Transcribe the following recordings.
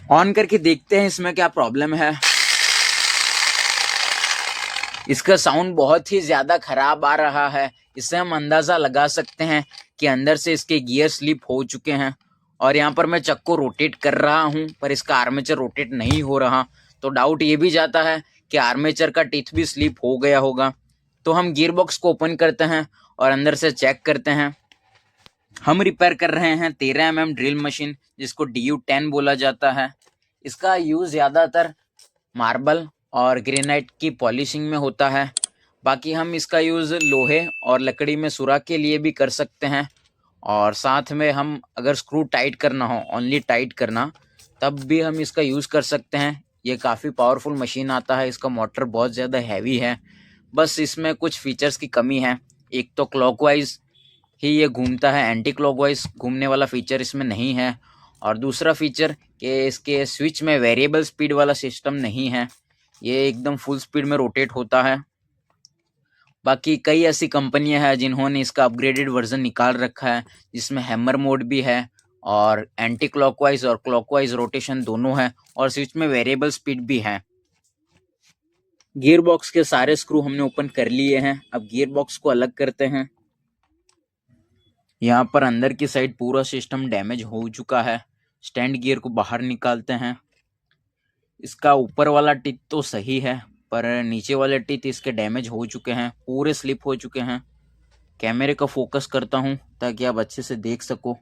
On करके देखते हैं इसमें क्या प्रॉब्लम है। इसका साउंड बहुत ही ज़्यादा खराब आ रहा है। इससे हम अंदाज़ा लगा सकते हैं कि अंदर से इसके गियर स्लिप हो चुके हैं। और यहाँ पर मैं चक को रोटेट कर रहा हूँ पर इसका आर्मेचर रोटेट नहीं हो रहा, तो डाउट ये भी जाता है कि आर्मेचर का टीथ भी स्लिप हो गया होगा। तो हम गियर बॉक्स को ओपन करते हैं और अंदर से चेक करते हैं। हम रिपेयर कर रहे हैं 13 mm ड्रिल मशीन, जिसको DU10 बोला जाता है। इसका यूज़ ज़्यादातर मार्बल और ग्रेनाइट की पॉलिशिंग में होता है। बाकी हम इसका यूज़ लोहे और लकड़ी में सुराख के लिए भी कर सकते हैं। और साथ में हम अगर स्क्रू टाइट करना हो, ओनली टाइट करना, तब भी हम इसका यूज़ कर सकते हैं। ये काफ़ी पावरफुल मशीन आता है। इसका मोटर बहुत ज़्यादा हैवी है। बस इसमें कुछ फीचर्स की कमी है। एक तो क्लॉकवाइज ही ये घूमता है, एंटी क्लॉकवाइज घूमने वाला फीचर इसमें नहीं है। और दूसरा फीचर कि इसके स्विच में वेरिएबल स्पीड वाला सिस्टम नहीं है, ये एकदम फुल स्पीड में रोटेट होता है। बाकी कई ऐसी कंपनियां हैं जिन्होंने इसका अपग्रेडेड वर्जन निकाल रखा है, जिसमें हैमर मोड भी है और एंटी क्लॉकवाइज और क्लॉकवाइज रोटेशन दोनों है, और स्विच में वेरिएबल स्पीड भी है। गियर बॉक्स के सारे स्क्रू हमने ओपन कर लिए हैं। अब गियर बॉक्स को अलग करते हैं। यहाँ पर अंदर की साइड पूरा सिस्टम डैमेज हो चुका है। स्टैंड गियर को बाहर निकालते हैं। इसका ऊपर वाला टीथ तो सही है, पर नीचे वाले टीथ इसके डैमेज हो चुके हैं, पूरे स्लिप हो चुके हैं। कैमरे का फोकस करता हूँ ताकि आप अच्छे से देख सको।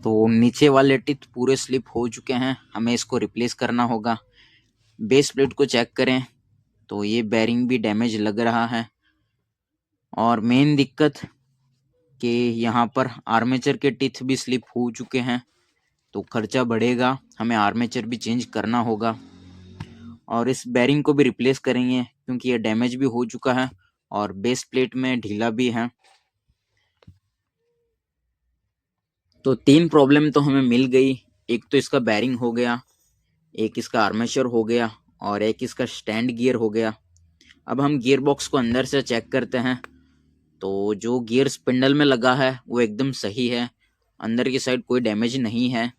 तो नीचे वाले टीथ पूरे स्लिप हो चुके हैं, हमें इसको रिप्लेस करना होगा। बेस प्लेट को चेक करें तो ये बेरिंग भी डैमेज लग रहा है। और मेन दिक्कत कि यहाँ पर आर्मेचर के टीथ भी स्लिप हो चुके हैं, तो खर्चा बढ़ेगा, हमें आर्मेचर भी चेंज करना होगा। और इस बेरिंग को भी रिप्लेस करेंगे क्योंकि ये डैमेज भी हो चुका है और बेस प्लेट में ढीला भी है। तो 3 प्रॉब्लम तो हमें मिल गई। एक तो इसका बेरिंग हो गया, एक इसका आर्मेचर हो गया और एक इसका स्टैंड गियर हो गया। अब हम गियर बॉक्स को अंदर से चेक करते हैं। तो जो गियर स्पिंडल में लगा है वो एकदम सही है, अंदर की साइड कोई डैमेज नहीं है।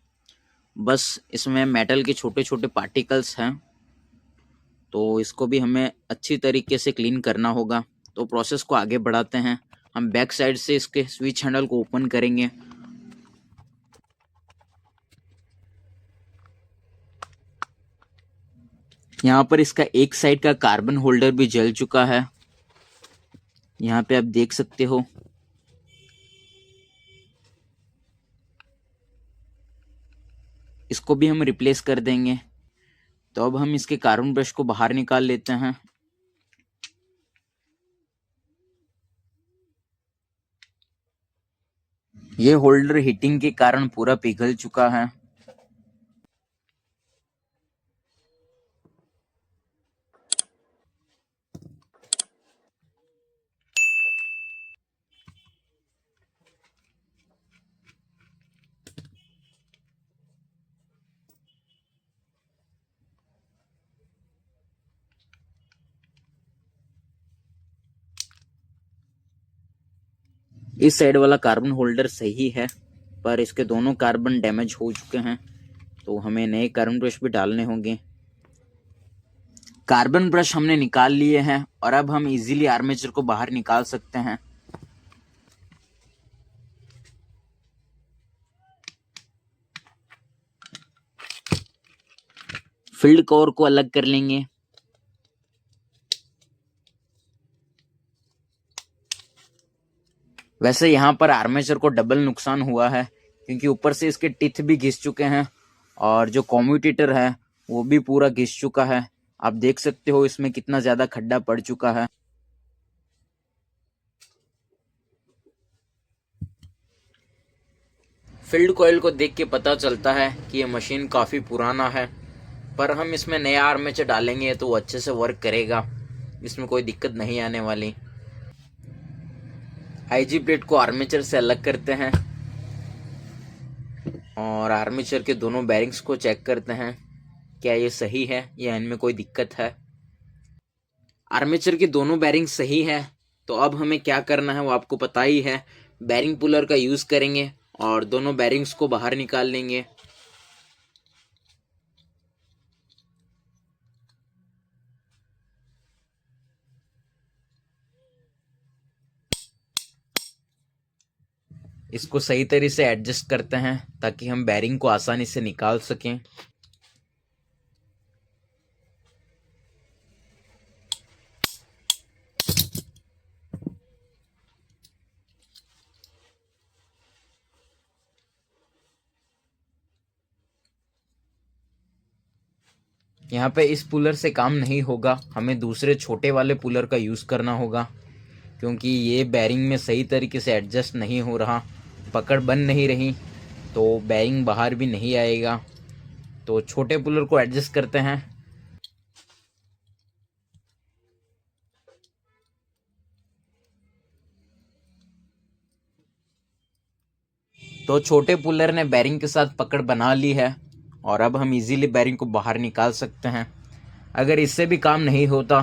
बस इसमें मेटल के छोटे छोटे पार्टिकल्स हैं, तो इसको भी हमें अच्छी तरीके से क्लीन करना होगा। तो प्रोसेस को आगे बढ़ाते हैं। हम बैक साइड से इसके स्विच हैंडल को ओपन करेंगे। यहाँ पर इसका एक साइड का कार्बन होल्डर भी जल चुका है, यहाँ पे आप देख सकते हो। इसको भी हम रिप्लेस कर देंगे। तो अब हम इसके कार्बन ब्रश को बाहर निकाल लेते हैं। ये होल्डर हीटिंग के कारण पूरा पिघल चुका है। इस साइड वाला कार्बन होल्डर सही है, पर इसके दोनों कार्बन डैमेज हो चुके हैं, तो हमें नए कार्बन ब्रश भी डालने होंगे। कार्बन ब्रश हमने निकाल लिए हैं और अब हम इजीली आर्मेचर को बाहर निकाल सकते हैं। फील्ड कवर को अलग कर लेंगे। वैसे यहाँ पर आर्मेचर को डबल नुकसान हुआ है, क्योंकि ऊपर से इसके टिथ भी घिस चुके हैं और जो कम्यूटेटर है वो भी पूरा घिस चुका है। आप देख सकते हो इसमें कितना ज्यादा खड्डा पड़ चुका है। फील्ड कॉइल को देख के पता चलता है कि ये मशीन काफ़ी पुराना है, पर हम इसमें नया आर्मेचर डालेंगे तो वो अच्छे से वर्क करेगा, इसमें कोई दिक्कत नहीं आने वाली। आईजी प्लेट को आर्मेचर से अलग करते हैं और आर्मेचर के दोनों बैरिंग्स को चेक करते हैं क्या ये सही है या इनमें कोई दिक्कत है। आर्मेचर के दोनों बैरिंग सही है, तो अब हमें क्या करना है वो आपको पता ही है। बैरिंग पुलर का यूज़ करेंगे और दोनों बैरिंग्स को बाहर निकाल लेंगे। इसको सही तरीके से एडजस्ट करते हैं ताकि हम बैरिंग को आसानी से निकाल सकें। यहाँ पे इस पुलर से काम नहीं होगा, हमें दूसरे छोटे वाले पुलर का यूज़ करना होगा, क्योंकि ये बैरिंग में सही तरीके से एडजस्ट नहीं हो रहा, पकड़ बन नहीं रही, तो बैरिंग बाहर भी नहीं आएगा। तो छोटे पुलर को एडजस्ट करते हैं। तो छोटे पुलर ने बैरिंग के साथ पकड़ बना ली है और अब हम इजीली बैरिंग को बाहर निकाल सकते हैं। अगर इससे भी काम नहीं होता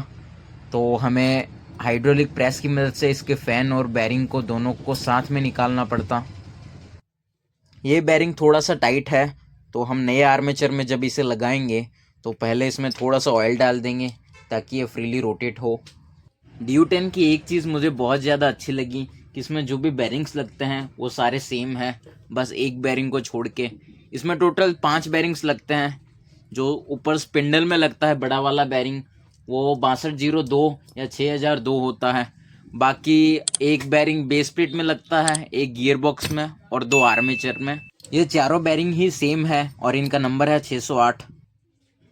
तो हमें हाइड्रोलिक प्रेस की मदद से इसके फैन और बैरिंग को दोनों को साथ में निकालना पड़ता। ये बैरिंग थोड़ा सा टाइट है, तो हम नए आर्मेचर में जब इसे लगाएंगे तो पहले इसमें थोड़ा सा ऑयल डाल देंगे ताकि ये फ्रीली रोटेट हो। DU10 की एक चीज़ मुझे बहुत ज़्यादा अच्छी लगी कि इसमें जो भी बैरिंग्स लगते हैं वो सारे सेम है, बस एक बैरिंग को छोड़ के। इसमें टोटल 5 बैरिंग्स लगते हैं। जो ऊपर स्पिंडल में लगता है बड़ा वाला बैरिंग वो 6202 या 6002 होता है। बाकी एक बैरिंग बेस प्लेट में लगता है, एक गियर बॉक्स में और 2 आर्मेचर में। ये चारों बैरिंग ही सेम है और इनका नंबर है 608।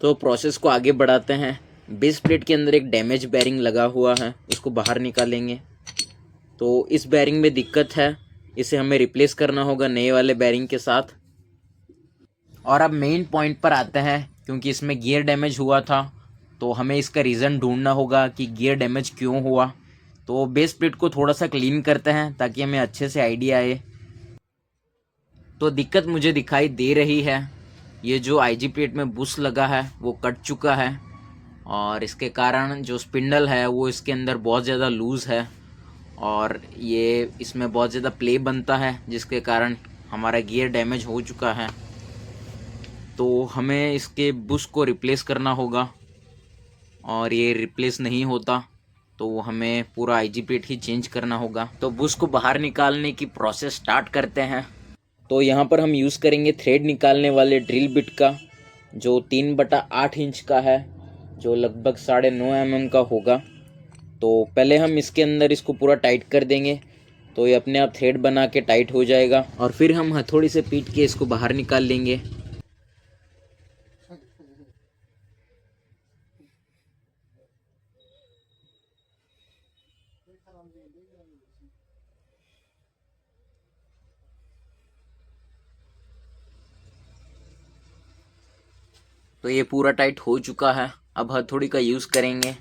तो प्रोसेस को आगे बढ़ाते हैं। बेस प्लेट के अंदर एक डैमेज बैरिंग लगा हुआ है, उसको बाहर निकालेंगे। तो इस बैरिंग में दिक्कत है, इसे हमें रिप्लेस करना होगा नए वाले बैरिंग के साथ। और अब मेन पॉइंट पर आते हैं, क्योंकि इसमें गियर डैमेज हुआ था तो हमें इसका रीज़न ढूंढना होगा कि गियर डैमेज क्यों हुआ। तो बेस प्लेट को थोड़ा सा क्लीन करते हैं ताकि हमें अच्छे से आइडिया आए। तो दिक्कत मुझे दिखाई दे रही है, ये जो IG प्लेट में बुश लगा है वो कट चुका है और इसके कारण जो स्पिंडल है वो इसके अंदर बहुत ज़्यादा लूज़ है और ये इसमें बहुत ज़्यादा प्ले बनता है, जिसके कारण हमारा गियर डैमेज हो चुका है। तो हमें इसके बुश को रिप्लेस करना होगा और ये रिप्लेस नहीं होता तो हमें पूरा IG प्लेट ही चेंज करना होगा। तो बुश को बाहर निकालने की प्रोसेस स्टार्ट करते हैं। तो यहाँ पर हम यूज़ करेंगे थ्रेड निकालने वाले ड्रिल बिट का, जो 3/8 इंच का है, जो लगभग 9.5 mm का होगा। तो पहले हम इसके अंदर इसको पूरा टाइट कर देंगे तो ये अपने आप थ्रेड बना के टाइट हो जाएगा और फिर हम हथौड़ी से पीट के इसको बाहर निकाल लेंगे। तो ये पूरा टाइट हो चुका है, अब हथौड़ी का यूज़ करेंगे।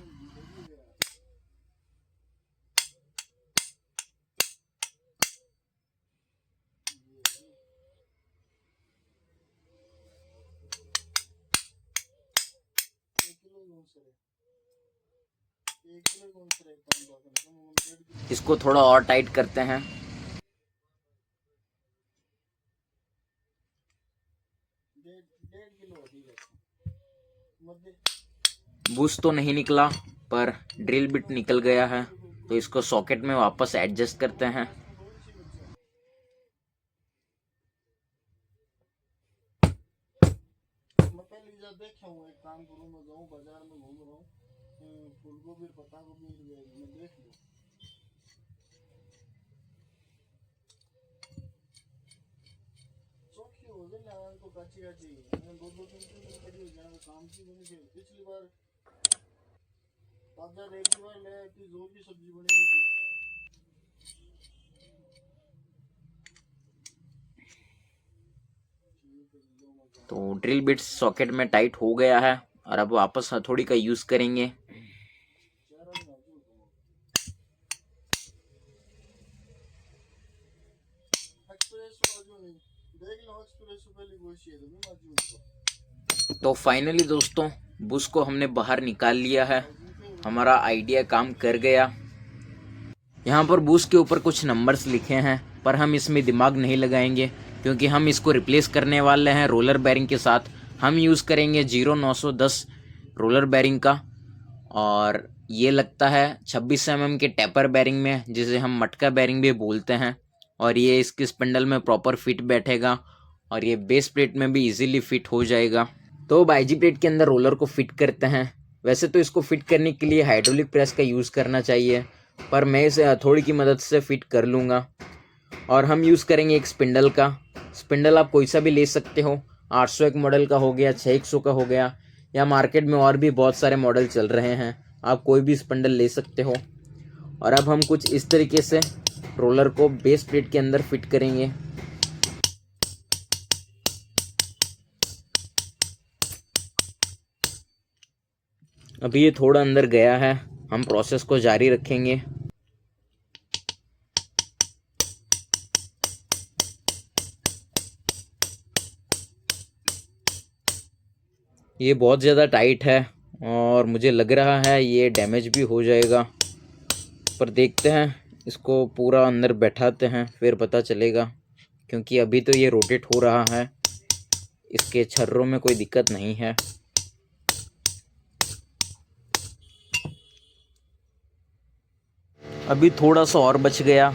इसको थोड़ा और टाइट करते हैं। बुश तो नहीं निकला पर ड्रिल बिट निकल गया है, तो इसको सॉकेट में वापस एडजस्ट करते हैं। तो ड्रिल बिट सॉकेट में टाइट हो गया है और अब वापस हथौड़ी का यूज़ करेंगे। तो फाइनली दोस्तों बुश को हमने बाहर निकाल लिया है, हमारा आइडिया काम कर गया। यहाँ पर बुश के ऊपर कुछ नंबर्स लिखे हैं पर हम इसमें दिमाग नहीं लगाएंगे क्योंकि हम इसको रिप्लेस करने वाले हैं रोलर बैरिंग के साथ। हम यूज़ करेंगे 0910 रोलर बैरिंग का, और ये लगता है 26 mm के टेपर बैरिंग में, जिसे हम मटका बैरिंग भी बोलते हैं। और ये इसकी स्पिंडल में प्रॉपर फिट बैठेगा और ये बेस प्लेट में भी इजीली फिट हो जाएगा। तो अब आईजी प्लेट के अंदर रोलर को फिट करते हैं। वैसे तो इसको फिट करने के लिए हाइड्रोलिक प्रेस का यूज़ करना चाहिए, पर मैं इसे हथौड़ी की मदद से फिट कर लूँगा। और हम यूज़ करेंगे एक स्पिंडल का। स्पिंडल आप कोई सा भी ले सकते हो, 801 मॉडल का हो गया, 6100 का हो गया, या मार्केट में और भी बहुत सारे मॉडल चल रहे हैं, आप कोई भी स्पिंडल ले सकते हो। और अब हम कुछ इस तरीके से रोलर को बेस प्लेट के अंदर फिट करेंगे। अभी ये थोड़ा अंदर गया है, हम प्रोसेस को जारी रखेंगे। ये बहुत ज़्यादा टाइट है और मुझे लग रहा है ये डैमेज भी हो जाएगा, पर देखते हैं, इसको पूरा अंदर बैठाते हैं फिर पता चलेगा। क्योंकि अभी तो ये रोटेट हो रहा है, इसके छर्रों में कोई दिक्कत नहीं है। अभी थोड़ा सा और बच गया।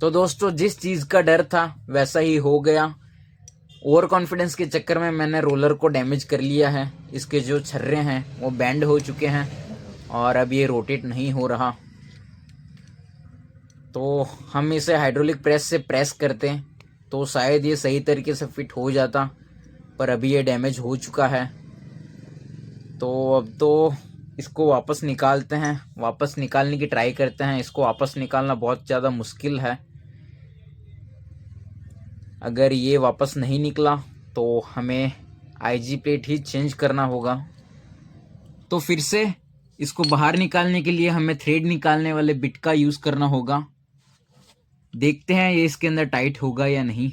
तो दोस्तों, जिस चीज़ का डर था वैसा ही हो गया। ओवर कॉन्फिडेंस के चक्कर में मैंने रोलर को डैमेज कर लिया है। इसके जो छर्रे हैं वो बैंड हो चुके हैं और अब ये रोटेट नहीं हो रहा। तो हम इसे हाइड्रोलिक प्रेस से प्रेस करते तो शायद ये सही तरीके से फिट हो जाता, पर अभी ये डैमेज हो चुका है। तो अब तो इसको वापस निकालते हैं, वापस निकालने की ट्राई करते हैं। इसको वापस निकालना बहुत ज़्यादा मुश्किल है। अगर ये वापस नहीं निकला तो हमें आईजी प्लेट ही चेंज करना होगा। तो फिर से इसको बाहर निकालने के लिए हमें थ्रेड निकालने वाले बिट का यूज़ करना होगा। देखते हैं ये इसके अंदर टाइट होगा या नहीं।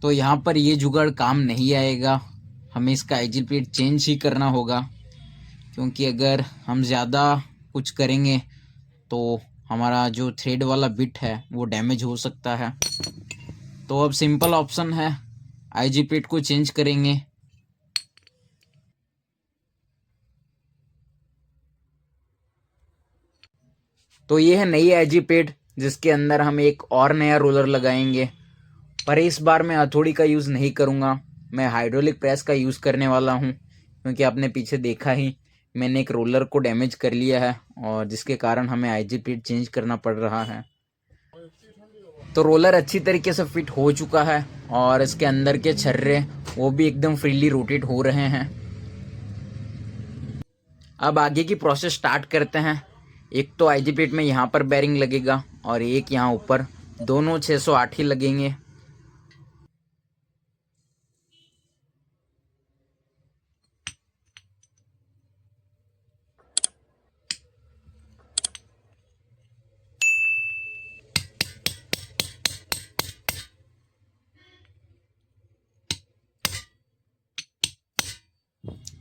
तो यहाँ पर ये जुगाड़ काम नहीं आएगा, हमें इसका आईजी प्लेट चेंज ही करना होगा। क्योंकि अगर हम ज़्यादा कुछ करेंगे तो हमारा जो थ्रेड वाला बिट है वो डैमेज हो सकता है। तो अब सिंपल ऑप्शन है, आईजी प्लेट को चेंज करेंगे। तो ये है नई आईजी प्लेट, जिसके अंदर हम एक और नया रोलर लगाएंगे। पर इस बार मैं हथौड़ी का यूज़ नहीं करूँगा, मैं हाइड्रोलिक प्रेस का यूज़ करने वाला हूँ। क्योंकि आपने पीछे देखा ही, मैंने एक रोलर को डैमेज कर लिया है और जिसके कारण हमें आईजी प्लेट चेंज करना पड़ रहा है। तो रोलर अच्छी तरीके से फिट हो चुका है और इसके अंदर के छर्रे वो भी एकदम फ्रीली रोटेट हो रहे हैं। अब आगे की प्रोसेस स्टार्ट करते हैं। एक तो आईजी प्लेट में यहाँ पर बैरिंग लगेगा और एक यहाँ ऊपर, दोनों 608 ही लगेंगे।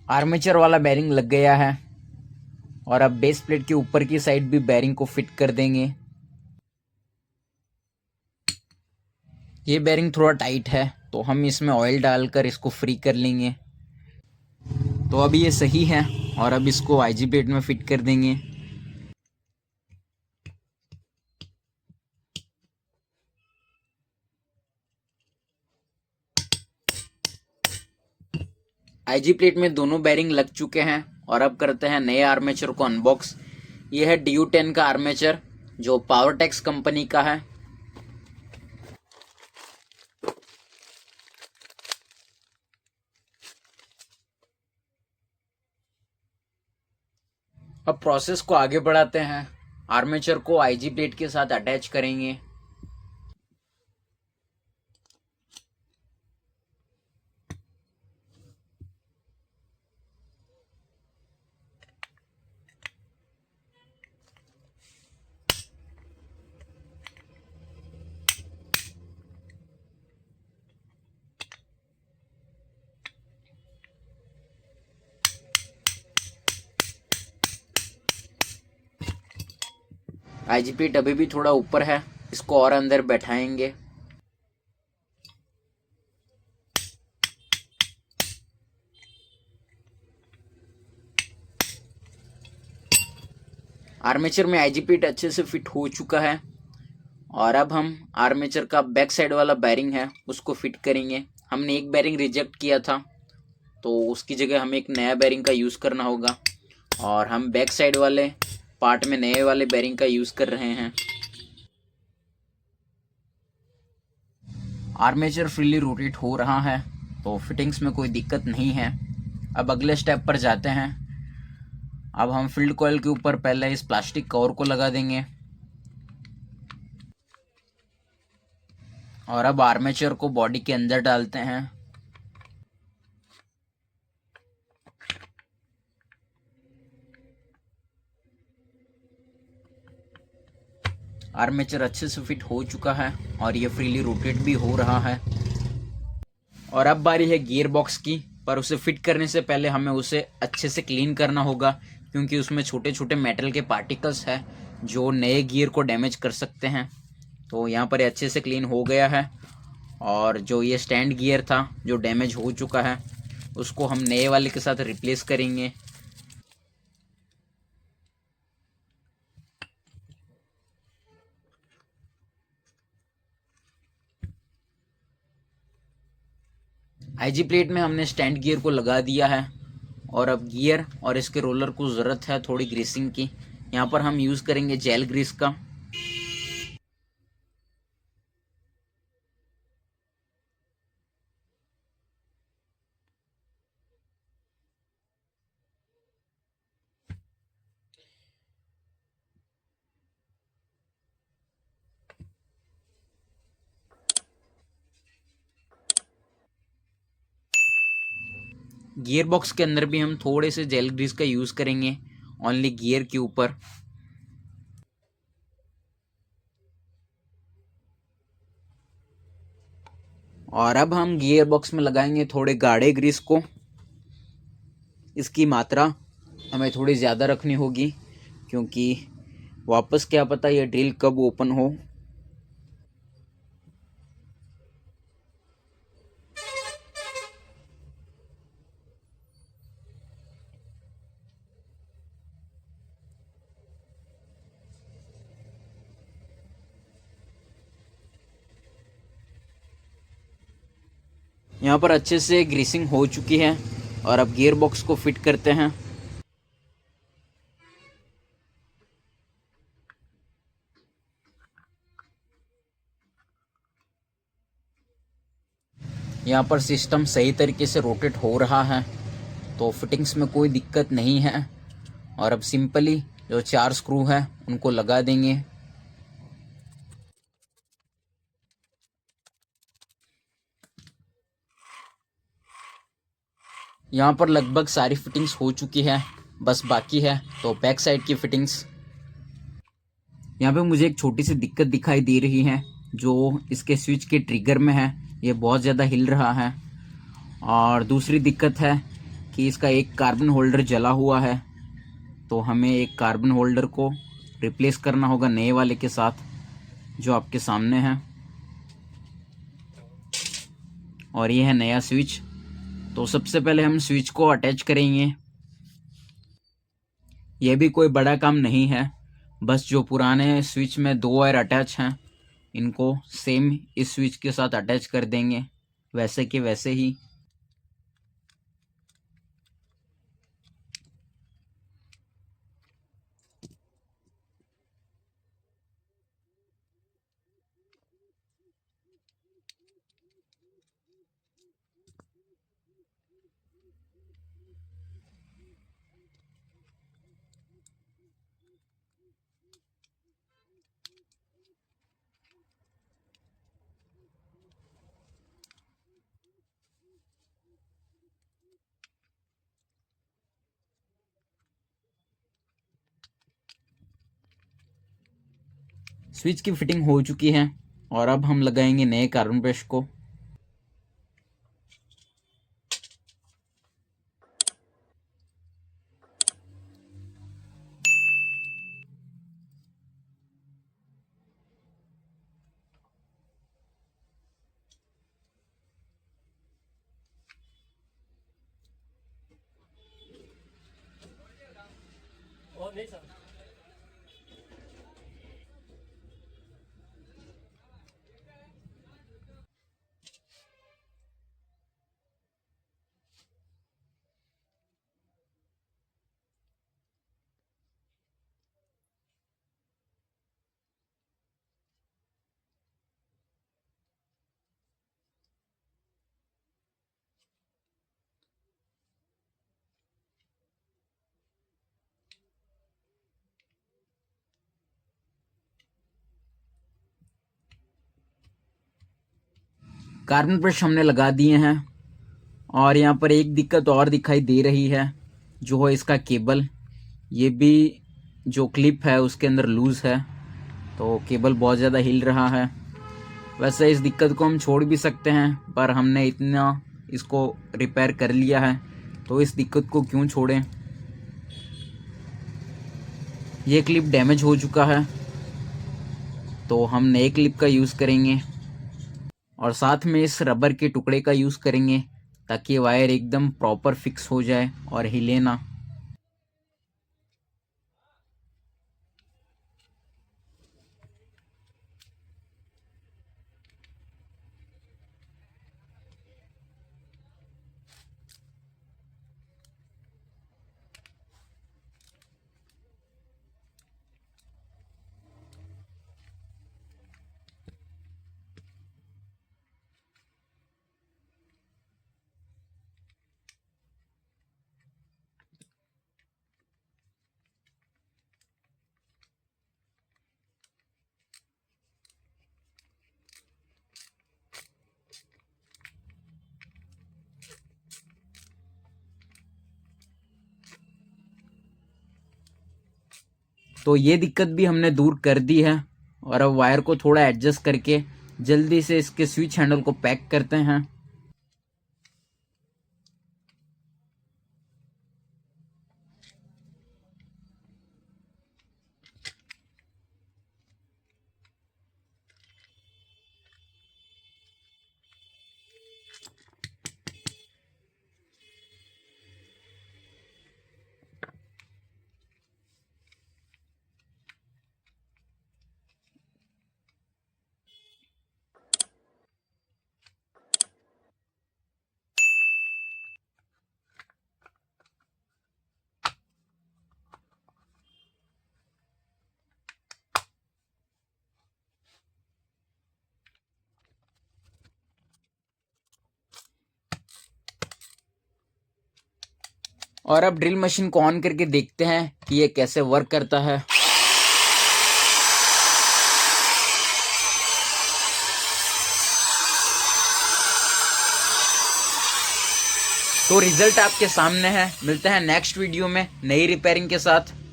आर्मेचर वाला बैरिंग लग गया है और अब बेस प्लेट के ऊपर की साइड भी बैरिंग को फिट कर देंगे। ये बैरिंग थोड़ा टाइट है तो हम इसमें ऑयल डालकर इसको फ्री कर लेंगे। तो अभी ये सही है और अब इसको आईजी प्लेट में फिट कर देंगे। आईजी प्लेट में दोनों बैरिंग लग चुके हैं और अब करते हैं नए आर्मेचर को अनबॉक्स। ये है DU10 का आर्मेचर जो पावरटेक्स कंपनी का है। अब प्रोसेस को आगे बढ़ाते हैं। आर्मेचर को आईजी प्लेट के साथ अटैच करेंगे। आईजी प्लेट अभी भी थोड़ा ऊपर है, इसको और अंदर बैठाएंगे। आर्मेचर में आईजी प्लेट अच्छे से फिट हो चुका है और अब हम आर्मेचर का बैक साइड वाला बैरिंग है उसको फिट करेंगे। हमने एक बैरिंग रिजेक्ट किया था तो उसकी जगह हमें एक नया बैरिंग का यूज़ करना होगा और हम बैक साइड वाले पार्ट में नए वाले बैरिंग का यूज़ कर रहे हैं। आर्मेचर फ्रीली रोटेट हो रहा है तो फिटिंग्स में कोई दिक्कत नहीं है। अब अगले स्टेप पर जाते हैं। अब हम फील्ड कॉइल के ऊपर पहले इस प्लास्टिक कवर को लगा देंगे और अब आर्मेचर को बॉडी के अंदर डालते हैं। आर्मेचर अच्छे से फिट हो चुका है और ये फ्रीली रोटेट भी हो रहा है। और अब बारी है गियर बॉक्स की, पर उसे फिट करने से पहले हमें उसे अच्छे से क्लीन करना होगा क्योंकि उसमें छोटे छोटे मेटल के पार्टिकल्स हैं जो नए गियर को डैमेज कर सकते हैं। तो यहाँ पर ये अच्छे से क्लीन हो गया है और जो ये स्टैंड गियर था जो डैमेज हो चुका है उसको हम नए वाले के साथ रिप्लेस करेंगे। आईजी प्लेट में हमने स्टैंड गियर को लगा दिया है और अब गियर और इसके रोलर को ज़रूरत है थोड़ी ग्रीसिंग की। यहाँ पर हम यूज़ करेंगे जेल ग्रीस का। गियर बॉक्स के अंदर भी हम थोड़े से जेल ग्रीस का यूज़ करेंगे ओनली गियर के ऊपर। और अब हम गियर बॉक्स में लगाएंगे थोड़े गाढ़े ग्रीस को। इसकी मात्रा हमें थोड़ी ज़्यादा रखनी होगी क्योंकि वापस क्या पता ये ड्रिल कब ओपन हो। यहाँ पर अच्छे से ग्रीसिंग हो चुकी है और अब गियर बॉक्स को फिट करते हैं। यहाँ पर सिस्टम सही तरीके से रोटेट हो रहा है तो फिटिंग्स में कोई दिक्कत नहीं है। और अब सिंपली जो 4 स्क्रू है उनको लगा देंगे। यहाँ पर लगभग सारी फिटिंग्स हो चुकी है, बस बाकी है तो बैक साइड की फिटिंग्स। यहाँ पे मुझे एक छोटी सी दिक्कत दिखाई दे रही है जो इसके स्विच के ट्रिगर में है, ये बहुत ज़्यादा हिल रहा है। और दूसरी दिक्कत है कि इसका एक कार्बन होल्डर जला हुआ है तो हमें एक कार्बन होल्डर को रिप्लेस करना होगा नए वाले के साथ जो आपके सामने है। और ये है नया स्विच। तो सबसे पहले हम स्विच को अटैच करेंगे। यह भी कोई बड़ा काम नहीं है, बस जो पुराने स्विच में 2 वायर अटैच हैं इनको सेम इस स्विच के साथ अटैच कर देंगे वैसे के वैसे ही। स्विच की फिटिंग हो चुकी है और अब हम लगाएंगे नए कार्बन ब्रश को। कार्बन ब्रश हमने लगा दिए हैं और यहाँ पर एक दिक्कत और दिखाई दे रही है, जो है इसका केबल। ये भी जो क्लिप है उसके अंदर लूज है, तो केबल बहुत ज़्यादा हिल रहा है। वैसे इस दिक्कत को हम छोड़ भी सकते हैं, पर हमने इतना इसको रिपेयर कर लिया है तो इस दिक्कत को क्यों छोड़ें। ये क्लिप डैमेज हो चुका है तो हम नए क्लिप का यूज़ करेंगे और साथ में इस रबर के टुकड़े का यूज़ करेंगे ताकि वायर एकदम प्रॉपर फिक्स हो जाए और हिले ना। तो ये दिक्कत भी हमने दूर कर दी है और अब वायर को थोड़ा एडजस्ट करके जल्दी से इसके स्विच हैंडल को पैक करते हैं। और अब ड्रिल मशीन को ऑन करके देखते हैं कि ये कैसे वर्क करता है। तो रिजल्ट आपके सामने है। मिलते हैं नेक्स्ट वीडियो में नई रिपेयरिंग के साथ।